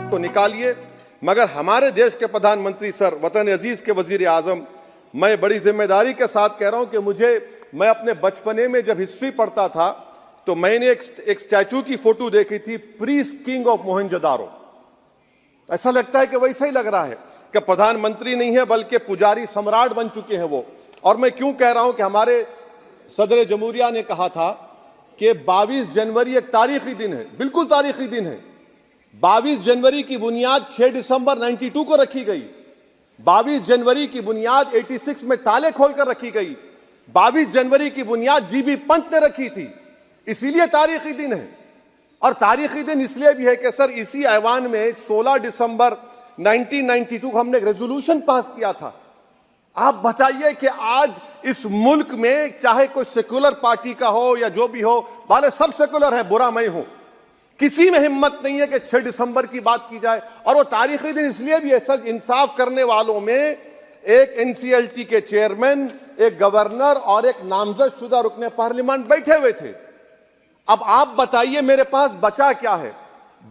तो निकालिए, मगर हमारे देश के प्रधानमंत्री सर, वतन अजीज के वजीर आजम, मैं बड़ी जिम्मेदारी के साथ कह रहा हूं कि मैं अपने बचपने में जब हिस्ट्री पढ़ता था तो मैंने एक स्टैचू की फोटो देखी थी, प्रीस्ट किंग ऑफ मोहनजोदारो। ऐसा लगता है कि वैसा ही लग रहा है कि प्रधानमंत्री नहीं है बल्कि पुजारी सम्राट बन चुके हैं वो। और मैं क्यों कह रहा हूं कि हमारे सदर जमहूरिया ने कहा था कि 22 जनवरी एक तारीखी दिन है, बिल्कुल तारीखी दिन है। 22 जनवरी की बुनियाद 6 दिसंबर 92 को रखी गई। 22 जनवरी की बुनियाद 86 में ताले खोलकर रखी गई। 22 जनवरी की बुनियाद जीबी पंत ने रखी थी, इसीलिए तारीखी दिन है। और तारीखी दिन इसलिए भी है कि सर इसी ऐवान में 16 दिसंबर 1992 को हमने एक रेजोल्यूशन पास किया था। आप बताइए कि आज इस मुल्क में चाहे कोई सेकुलर पार्टी का हो या जो भी हो, वाले सब सेकुलर है, बुरा मैं हूं, किसी में हिम्मत नहीं है कि 6 दिसंबर की बात की जाए। और वो तारीखी दिन इसलिए भी है सर, इंसाफ करने वालों में एक एनसीएलटी के चेयरमैन, एक गवर्नर और एक नामजदशुदा रुकने पार्लियामेंट बैठे हुए थे। अब आप बताइए मेरे पास बचा क्या है?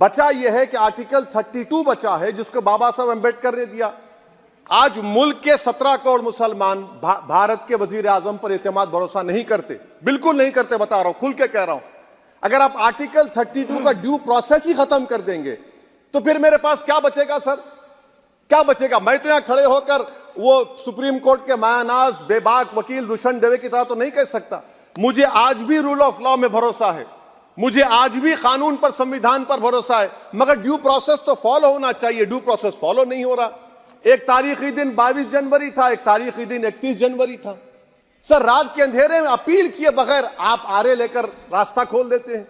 बचा यह है कि आर्टिकल 32 बचा है जिसको बाबा साहब अम्बेडकर ने दिया। आज मुल्क के 17 करोड़ मुसलमान भारत के वजीर आजम पर एतमाद भरोसा नहीं करते, बिल्कुल नहीं करते, बता रहा हूं, खुल के कह रहा हूं। अगर आप आर्टिकल 32 का ड्यू प्रोसेस ही खत्म कर देंगे तो फिर मेरे पास क्या बचेगा सर? क्या बचेगा? मैं तो यहां खड़े होकर वो सुप्रीम कोर्ट के मायानाज बेबाक वकील दुष्यंत दवे की तरह तो नहीं कह सकता। मुझे आज भी रूल ऑफ लॉ में भरोसा है, मुझे आज भी कानून पर, संविधान पर भरोसा है, मगर ड्यू प्रोसेस तो फॉलो होना चाहिए। ड्यू प्रोसेस फॉलो नहीं हो रहा। एक तारीखी दिन 22 जनवरी था, एक तारीखी दिन 31 जनवरी था। सर रात के अंधेरे में अपील किए बगैर आप आरे लेकर रास्ता खोल देते हैं।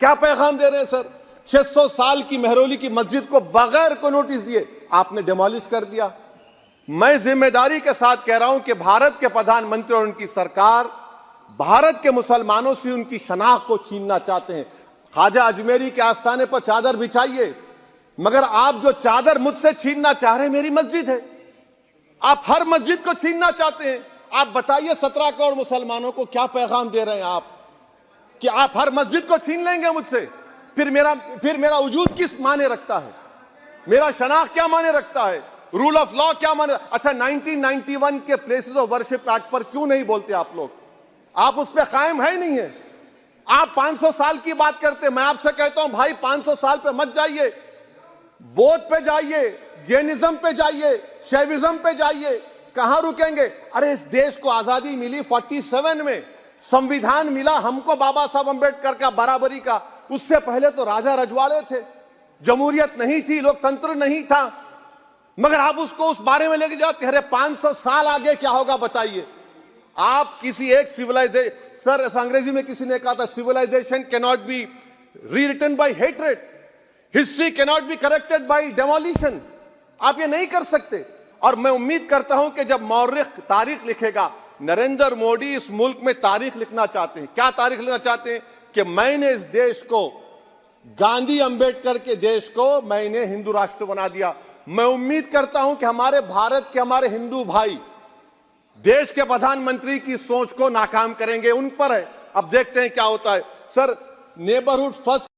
क्या पैगाम दे रहे हैं सर? 600 साल की मेहरौली की मस्जिद को बगैर को नोटिस दिए आपने डेमोलिश कर दिया। मैं जिम्मेदारी के साथ कह रहा हूं कि भारत के प्रधानमंत्री और उनकी सरकार भारत के मुसलमानों से उनकी शनाख्त को छीनना चाहते हैं। ख्वाजा अजमेरी के आस्थाने पर चादर बिछाइए, मगर आप जो चादर मुझसे छीनना चाह रहे हैं मेरी मस्जिद है। आप हर मस्जिद को छीनना चाहते हैं। आप बताइए 17 करोड़ मुसलमानों को क्या पैगाम दे रहे हैं आप कि आप हर मस्जिद को छीन लेंगे मुझसे? फिर मेरा वजूद किस माने रखता है? मेरा शनाख्त क्या माने रखता है? रूल ऑफ लॉ क्या माने? अच्छा, 1991 के प्लेसेस ऑफ वर्शिप एक्ट पर क्यों नहीं बोलते आप लोग? आप उस पर कायम है ही नहीं है। आप 500 साल की बात करते। मैं आपसे कहता हूं भाई 500 साल पे मत जाइए, बौद्ध पे जाइए, जैनिज्म पे जाइए, शैविज्म पे जाइए, कहां रुकेंगे? अरे इस देश को आजादी मिली 47 में, संविधान मिला हमको बाबा साहब अम्बेडकर का, बराबरी का। उससे पहले तो राजा रजवाड़े थे, जमहूरियत नहीं थी, लोकतंत्र नहीं था, मगर आप उसको उस बारे में लेके जाते। अरे 500 साल आगे क्या होगा बताइए? आप किसी एक सिविलाइजेशन, सर अंग्रेजी में किसी ने कहा था, civilization can not be rewritten by hatred, history can not be corrected by demolition. आप ये नहीं कर सकते। और मैं उम्मीद करता हूं कि जब मौर्रिख तारीख लिखेगा, नरेंद्र मोदी इस मुल्क में तारीख लिखना चाहते हैं। क्या तारीख लिखना चाहते हैं? कि मैंने इस देश को, गांधी अंबेडकर के देश को मैंने हिंदू राष्ट्र बना दिया। मैं उम्मीद करता हूं कि हमारे भारत के हमारे हिंदू भाई देश के प्रधानमंत्री की सोच को नाकाम करेंगे। उन पर है, अब देखते हैं क्या होता है। Sir neighbourhood first